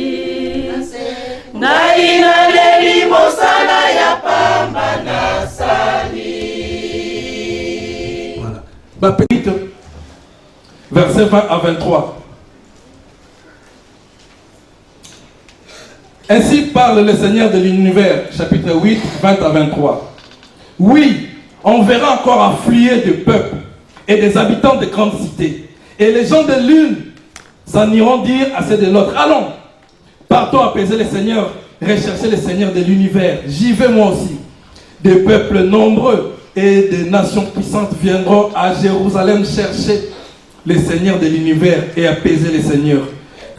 Speaker 2: Aina leli mosala ya pamba na sali.
Speaker 1: Voilà. Ma petite verset 20 à 23. Ainsi parle le Seigneur de l'univers, chapitre 8, 20 à 23. Oui, on verra encore affluer de peuples et des habitants de grandes cités. Et les gens de l'une s'en iront dire à ceux de l'autre, allons, partons apaiser les seigneurs, rechercher les seigneurs de l'univers. J'y vais moi aussi. Des peuples nombreux et des nations puissantes viendront à Jérusalem chercher les seigneurs de l'univers et apaiser les seigneurs.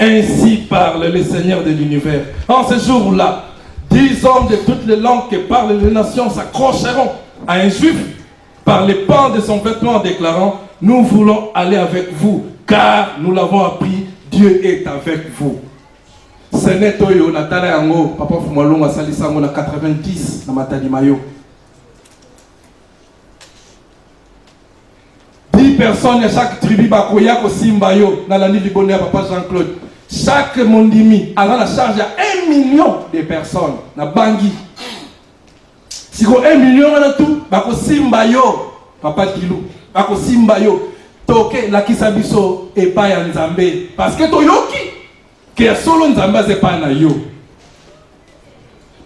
Speaker 1: Ainsi parle le Seigneur de l'univers. En ce jour-là, 10 hommes de toutes les langues que parlent les nations s'accrocheront à un juif par les pans de son vêtement en déclarant, nous voulons aller avec vous, car nous l'avons appris, Dieu est avec vous. Ce n'est pas Natala Yango, Papa Fumalonga Salisango na 90 na Matadi Mayo. 10 personnes à chaque tribu bakoya ko simbayo na la libonné à Papa Jean-Claude. Chaque mondimi a la charge à 1 million de personnes na Bangui. Si ko 1 million na tout bako simbayo Papa Kilou bako simbayo toke la kisabiso e pa ya Nzambe parce que to yoki que solo Nzambe ze pa na yo.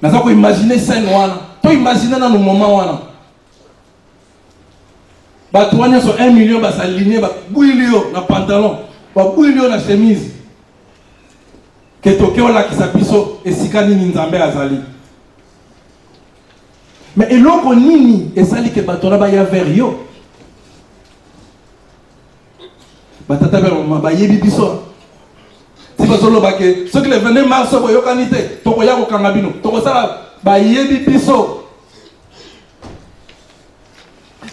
Speaker 1: Naza ko imaginer scène wana. To imaginer na no moment wana. Batouania sur 1 million bas aligné ba bouilio na pantalon, ba bouilio na chemise. Que toke la kisabiso e sikani ni Nzambe azali. Mais eloko nini esali ke batona ba ya vers yo. Batata ba yebi biso. Si bazolo ba ke ce que le 22 mars boyo kanité, toko ya ko kangabino, toko sala ba yebi biso.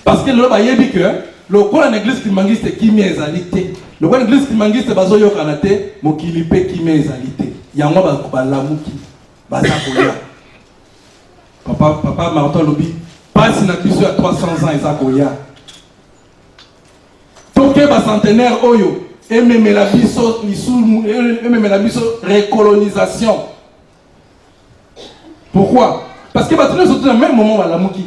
Speaker 1: Parce que le bayebi que le coin en église qui mangiste qui met ezalité. Le coin en église qui mangiste bazoyo kanate mokilipe qui met ezalité. Yango ba lamuki bazakoya. Papa Martin Lobi passe na biso à 300 ans ezakoya. Toke ba centenaire oyo et même la biso recolonisation. Pourquoi? Parce que batuna sont dans le même moment ba lamuki.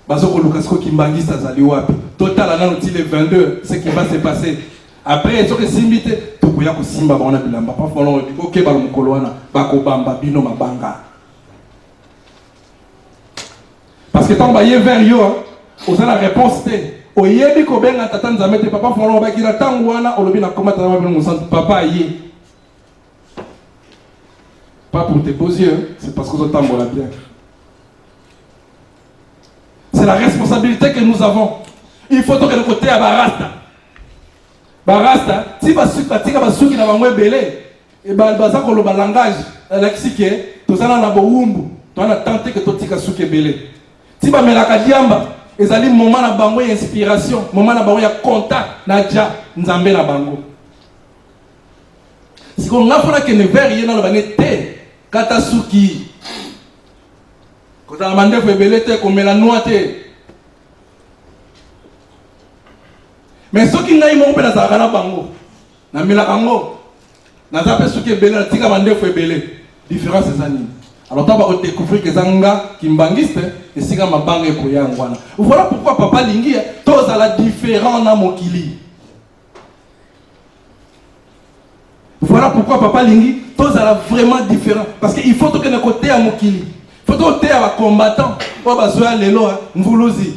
Speaker 1: Bazoko Lukasko Kimbangista Zaliwapi. Total ananoti le 22, ce qui va se passer. Après, il faut que Simbite, Tokuya ko Simba Bana Bilamba, pas follow, ok, Balomkoloana, Bako Bamba, Bino Mabanga. Parce que tant baye vers yo, on a la réponse T. Oyebi Kobenga Tatan Zamete, papa follow, Bakira Tangwana, Olobina Komata papa yé. Pas pour tes beaux yeux, c'est parce que vous t'envoie bien. C'est la responsabilité que nous avons. Il faut que le côté à Barasta. Barasta, si batika basuki na bangwe belé, et baza ko lo langage, lexique, to sana na boumbu, to na tenter que to tika suki belé. Si ba melaka diamba, ezali moment na bangwe inspiration, moment na bangwe ya contact na ja Nzambe na bango. Si on a fona que ne ver rien na banete, kata suki. Quand on a demandé pour belete comme la noité. Mais ceux qui n'aiment pas la zagana bango, na mila bango, na zape ceux qui belé na tika demandé pour belé. Différence c'est ça ni. Alors tu vas découvrir que zanga kimbangiste et sika mabanga ko yangwana. Voilà pourquoi papa lingi tous à la différent na mokili. Voilà pourquoi papa lingi tous à la vraiment différent parce qu'il faut que le côté à mokili. Il faut que les combattants, Mvuluzi.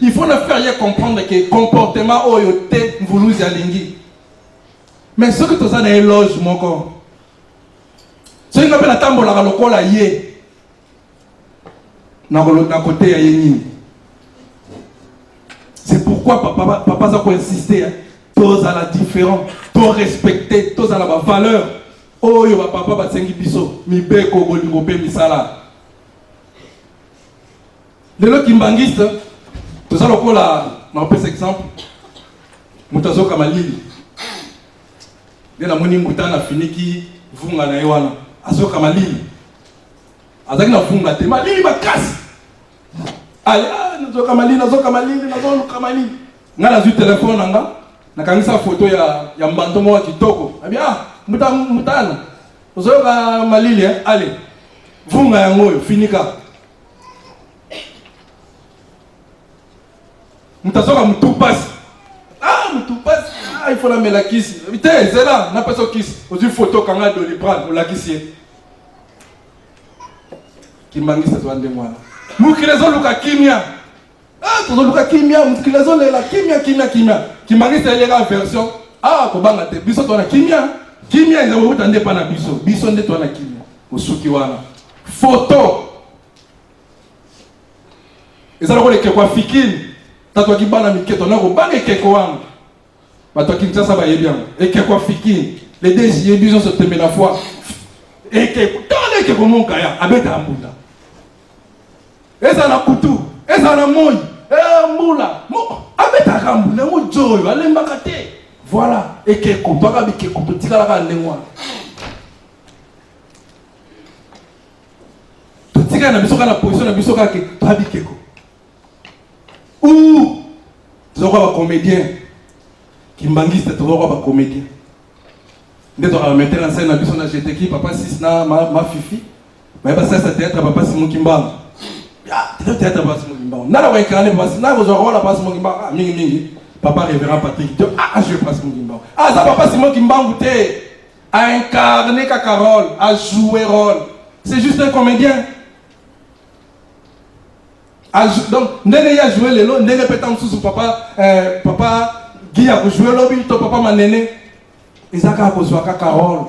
Speaker 1: Il faut ne faire comprendre que le comportement est Mvuluzi alingi. Mais ce que tu as dans l'éloge, mon corps, ce qui appelle la tambola à l'okola yé, n'a côté à yéni. C'est pourquoi papa a insisté. Tous à la différence, tous respecter, tous à la valeur. Oh, yo papa ba sengi biso, mi beko bolingo pe misala. Les gens qui mbangiste, tout ça le là, on peut exemple. Mutazo kamalili. Dès la moni mutana finiki vunga na yewana. Azo kamalili. Azaki na vunga te malili bakasi. Allez, nazo kamalili. Ngala zu téléphone nanga. Nakangisa photo ya mbanto mwa kitoko. Abia mutana. Uzoka malili allez. Vunga ya ngoyo finika. Mutasoka mutupasi. Mutupasi. Il faut la mettre la kiss. Vite, c'est là, n'a pas so kiss. Ozu photo kanga de l'Ibran ou la kiss. Kimbangiste Zwande Mwana. Mukilezo Luka Kimia. Ah, Tozo Luka Kimia, Mukilezo Lela Kimia. Kimbangiste Lela version. Ah, Kobanga te. Biso Twana Kimia. Kimia, ils ont entendu pas na Biso. Biso Nde Twana Kimia. Usuki Wana. Photo. Ils ont dit que quoi fikini. Tatwa Kibana Miketo. Nako Banga Keko Wana. Batwa Kinshasa ba yebia. Et Keko fikini. Les deux yeux se temer la foi. Et Keko. Tant que mon kaya. Abeta Ambunda. Et ça na kutu. Et ça na moi. Et Mbula. Abeta Ambunda. Mo joyo. Allez mbakate. Voilà. Et Keko. Baka Bikeko. Tika la Nengwa. Tika na biso kana position na biso kake. Tabi Keko. Ou. Zoko ba comédien. Kimbangiste Toko ba comédien. Dès qu'on va mettre en scène, on a jeté qui, papa 6 na ma fifi. Mais pas ça, c'est théâtre, papa Simon Kimbang. Théâtre, papa Simon Kimbang. N'a pas incarné, papa Simon Kimbang. N'a pas Simon Kimbang. Ah, mingi. Papa révérend Patrick. Ah, je passe Simon Kimbang. Ah, ça, papa Simon Kimbang, goûté. A incarné Carole, a joué rôle. C'est juste un comédien. Donc, Néné a joué les lots, Néné pétant sous papa, papa Guy a joué le lobby, ton papa m'a néné. Isaka a Carole.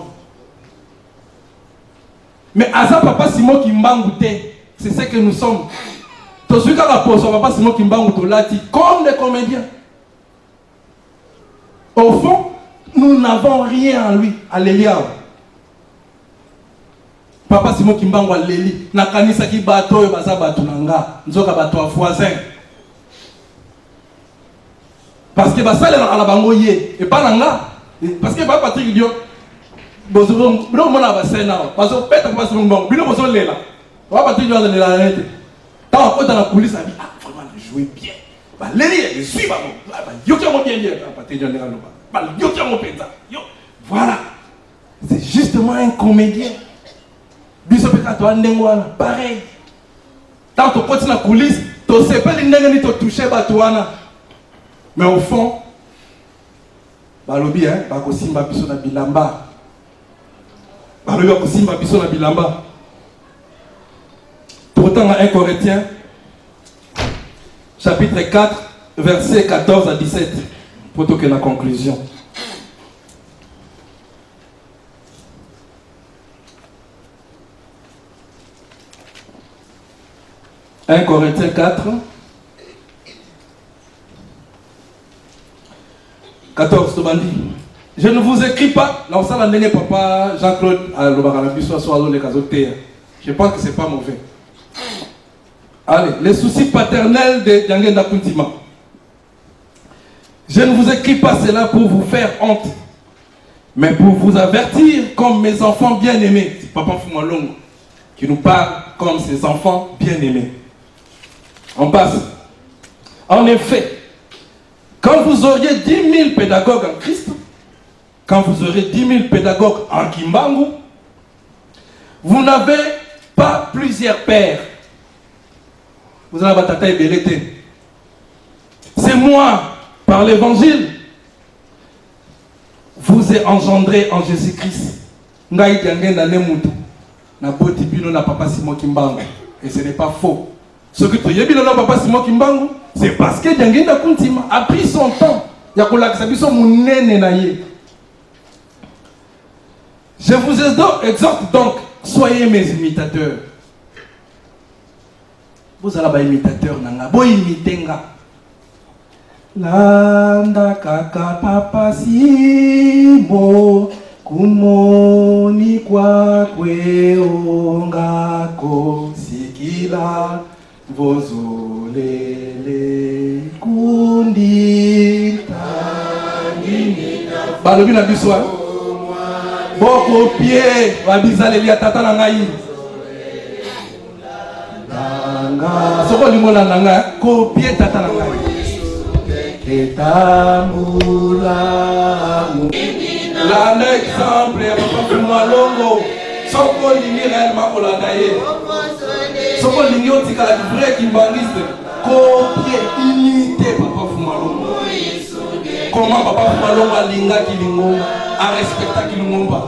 Speaker 1: Mais Asa papa Simon Kimbangouté, c'est ce que nous sommes. Tout ce qu'a posé papa Simon Kimbangouté comme des comédiens. Au fond, nous n'avons rien en lui. Alléluia. Papa Simon Kimbangu Alléli. Nakanisa ki bato yo baza bato nanga. Nzoka bato a voisin. Parce que basale na bango ye et pas nanga. Parce que Papa Patrick Dio, bozo mona basena, bazo peta kwa Simon Kimbangu, bino bozo lela. Papa Patrick Dio lela nete. Tant que dans la police a dit ah vraiment jouer bien. Bah leli je suis babo. Bah yo qui mo bien dire Papa Patrick Dio lela loba. Bah yo qui mo peta. Yo voilà. C'est justement un comédien. Biso peka to ndengwana pareil. Tant que continue la coulisse, to sais pas l'indenge ni to toucher batouana. Mais au fond balobi hein bakosimba biso na bilamba. Balobi bakosimba biso na bilamba. Pourtant 1 Corinthiens chapitre 4 versets 14 à 17 pour que la conclusion. « 1 Corinthiens 4, 14, je ne vous écris pas, là ça l'a donné papa Jean-Claude à l'Obarabiso, je pense que c'est pas mauvais. Allez, les soucis paternels de Djangenda Kuntima. Je ne vous écris pas cela pour vous faire honte, mais pour vous avertir comme mes enfants bien-aimés. C'est Papa Fumalongo qui nous parle comme ses enfants bien-aimés. On passe. En effet, quand vous auriez 10 000 pédagogues en Christ, quand vous aurez 10 000 pédagogues en Kimbangu, vous n'avez pas plusieurs pères. Vous avez batata et belleté. C'est moi, par l'évangile, vous ai engendré en Jésus-Christ. Ngai diangenda nemutu. Na boti bino na papa Simon Kimbangu. Et ce n'est pas faux. Ce que tu as dit là, papa Simon Kimbangu, c'est parce que Djangenda Kuntima a pris son temps. Je vous exhorte donc, soyez mes imitateurs. Vous allez être imitateur nanga, vous imitez nga. Landa kaka papa Simon, kumoni kwa kwe ongako sikila. Vozolele kundita balobi na biso boko pied babizaleli atata na ngai nanga soko limola nanga ko pied tata na ngai etambula la exemple ya papa Fumalongo soko limi réellement kolanda ye. Soko lingi otika la vrai kimbangiste copier imiter papa Fumalongo. Comment papa Fumalongo alinga kilingomba a respecta kilingomba.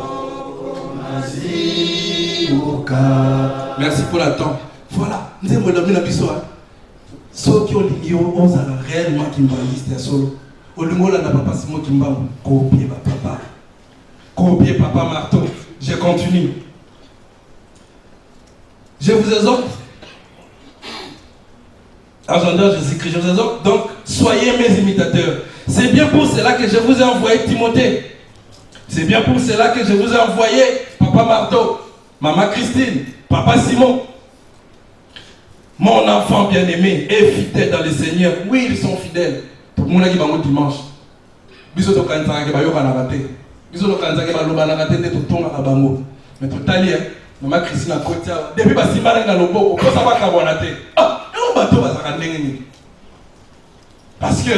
Speaker 1: Merci pour la temps. Voilà, nous avons la bisoa. Ceux qui ont dit on a réellement qui m'ont solo. Au lumbo là n'a pas passé mot qui m'a copié papa. Copier papa marteau. Je continue. Je vous exhorte. Agenda Jésus-Christ, je vous exhorte. Donc, soyez mes imitateurs. C'est bien pour cela que je vous ai envoyé Timothée. C'est bien pour cela que je vous ai envoyé papa Marteau, maman Christine, papa Simon. Mon enfant bien-aimé est fidèle dans le Seigneur. Oui, ils sont fidèles. Tout le monde a dit dimanche. Biso to kanza ke bayo kana raté. Biso to kanza ke baloba na raté te to tonga ka bango. Mais to tali maman Christine a côté depuis ba simba na loboko ko ça va kabona te. Ah, on bato ba saka ndenge ni. Parce que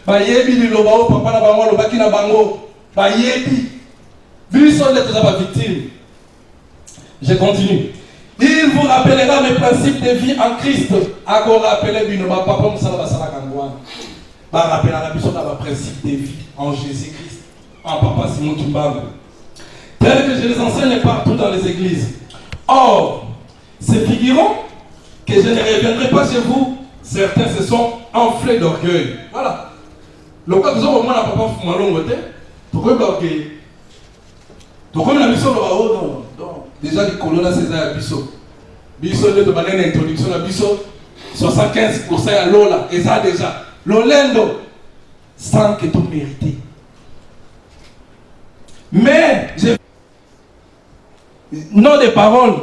Speaker 1: ba yebi li loba o papa na bango loba ki na bango. Ba yebi. Biso les to ba victime. Je continue. Il vous rappellera mes principes de vie en Christ. Encore rappeler bino ba papa musala ba sala kangwana. Ba rappellera biso na ba principes de vie en Jésus-Christ. En papa Simon Tumbango. Tel que je les enseigne partout dans les églises. Or, ces figurants que je ne reviendrai pas chez vous, certains se sont enflés d'orgueil. Voilà. Le cas que vous avez au moins un papa Fumalongote, pourquoi d'orgueil? Donc, comme la mission de Raoult, déjà, les colons, c'est un biseau. Biseau de manière d'introduction, la biseau, 75% à Lola, et ça déjà. L'Olendo, sans que tout mérité. Mais, non des paroles,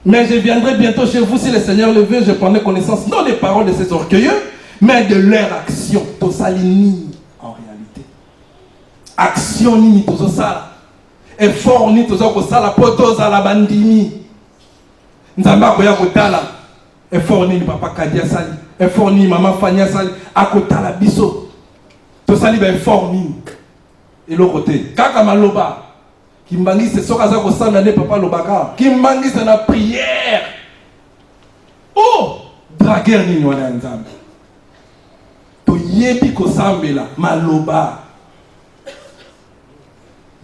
Speaker 1: mais je viendrai bientôt chez vous si le Seigneur le veut, je prendrai connaissance, non des paroles de ces orgueilleux, mais de leur action. Tosalini, en réalité. Action ni tosala. Effort ni tosala poto za la bandini. Nzamba koya kotala. Effort ni papa Kadia sali. Effort ni maman Fania sali. Akotala biso. Tosali ba effort ni. Et l'autre côté, kaka maloba. Kimbangi c'est soka za kosala ne papa lobaka. Kimbangi c'est la prière. Oh, dragueur ni wana nzambe. To yebi kosambela maloba.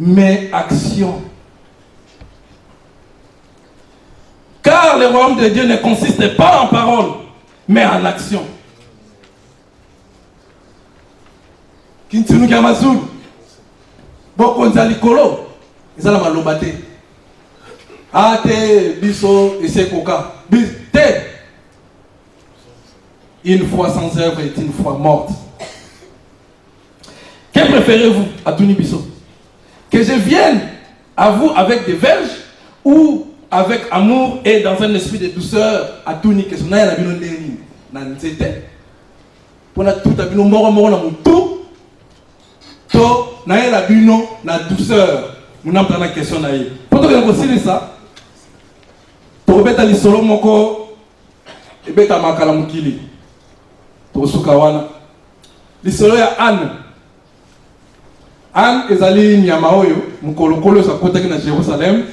Speaker 1: Mais action. Car le royaume de Dieu ne consiste pas en parole, mais en action. Kintunu Gamazul. Bokonza likolo. Ils ont malobate. Ate biso ese koka. Bite. Une foi sans œuvre est une foi morte. Que préférez-vous à Tuni Biso? Que je vienne à vous avec des verges ou avec amour et dans un esprit de douceur à Tuni que son aïe bino ndeni na nzete pour na tout abino moro moro na mutu to na la bino na douceur mon âme dans la question na ye pour que vous ça to beta li solo moko e beta makala mukili to sukawana li solo ya Anne ezali nyama oyo mukolokolo sa kotaki na Jérusalem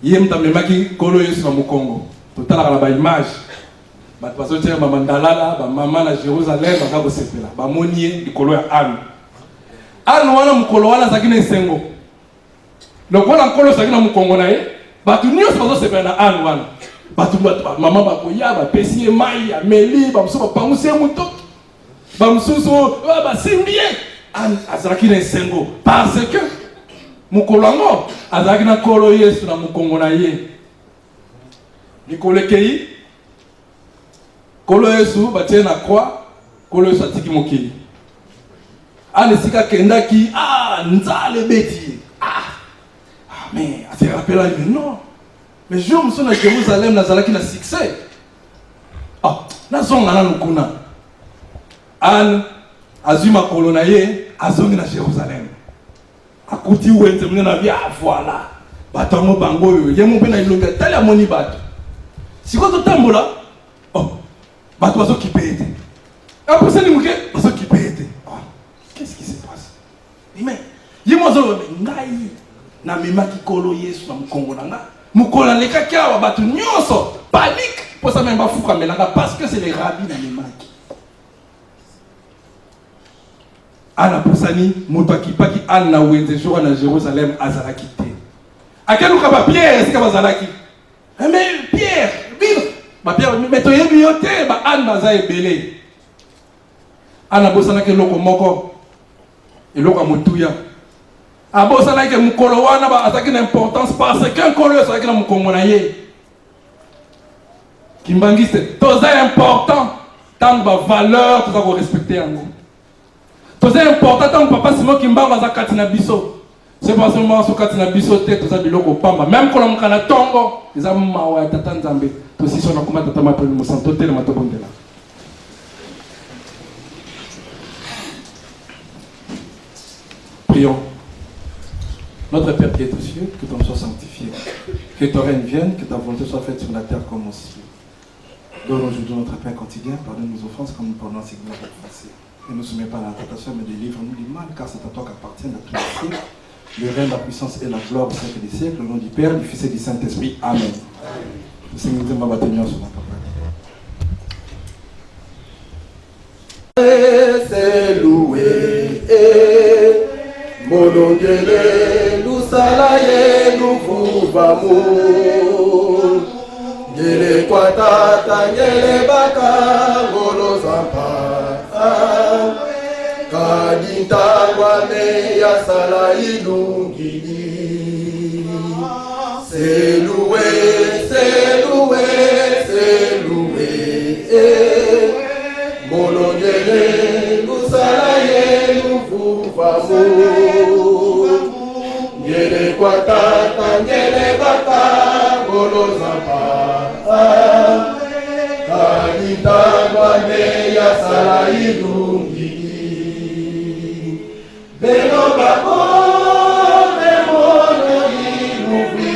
Speaker 1: yemta memaki kolo yesu na mukongo totala la ba image ba baso tia mama ndalala ba mama na Jérusalem ba ko sepela ba monie likolo ya Anne wana mukolo wana zakina esengo lokola nkolo zakina mukongo na ye batu nyonso bazo sepela na Anne wana batu mama ba koya ba pesi mai ya meli ba muso ba pangusi muto ba mususu ba simbie Anne azalaki na esengo parce que mukolongo azalaki na kolo yesu na mukongo na ye likolo ekei kolo yesu batie na croix kolo yesu atiki mokili Anne esika kendaki nzale beti mais ase rappela lui non mais jour mosu na Jérusalem nazalaki na succès nazonga nanu kuna Anne azwi makolo na ye azongi na Jérusalem akuti wenze mwana na bia voilà batango bango yo ye mo pena ilonga tali amoni bato siko to tambola bato bazo kipete après ça ni muke bazo kipete qu'est-ce qui se passe mais ye mo zo ngai na mimaki kolo Yesu na mukongo nanga mukola leka kya bato nyonso panique pour ça même ba fuka melanga parce que c'est les rabbis na mimaki Anna Poussani, Moutaki Paki, Anna Wenze, Joua na Jérusalem, Azalaki. A quel cas Pierre, est-ce que Azalaki? Mais Pierre, Mais tu es bioté, Anne Baza est belé. Anne Bosana ke loko moko. Et loko moutuya. A Bosana ke mukolowana ba ataki d'importance parce qu'un kolo ça que na mukongonaye. Kimbangiste, tout ça important. Tant ba valeur, tout ça qu'on respecter en nous. Tout ça important tant papa Simon Kimba za katina biso. C'est pas seulement ce katina biso te tout ça biloko pamba. Même quand on kana tongo, les amma wa tata nzambe. Tout si son akuma tata ma mo santo te ma to bondela. Prions. Notre Père qui est aux cieux, que ton nom soit sanctifié, que ton règne vienne, que ta volonté soit faite sur la terre comme au ciel. Donne aujourd'hui notre pain quotidien, pardonne nos offenses comme nous pardonnons à ceux qui nous ont offensés. Ne nous soumets pas à la tentation, mais délivre-nous du mal, car c'est à toi qu'appartiennent tous les siècles, le règne, la puissance et la gloire au siècle des siècles, au nom du Père, du Fils et du Saint-Esprit. Amen. Le Seigneur nous va tenir sur notre parole.
Speaker 3: C'est loué, monongele, nous salaye, nous vuvamou. Ngele kwa tata, ngele baka, ngolo zampa. Kadintangwa me ya sala ilungili. C'est loué, c'est loué, c'est loué. Molongele, lusalaye, luvuvamou. Ngele kwa tata, ngele baka, ngolo zampa. Kadintangwa me ya sala ilungili. Beno bako, bemono ilungili.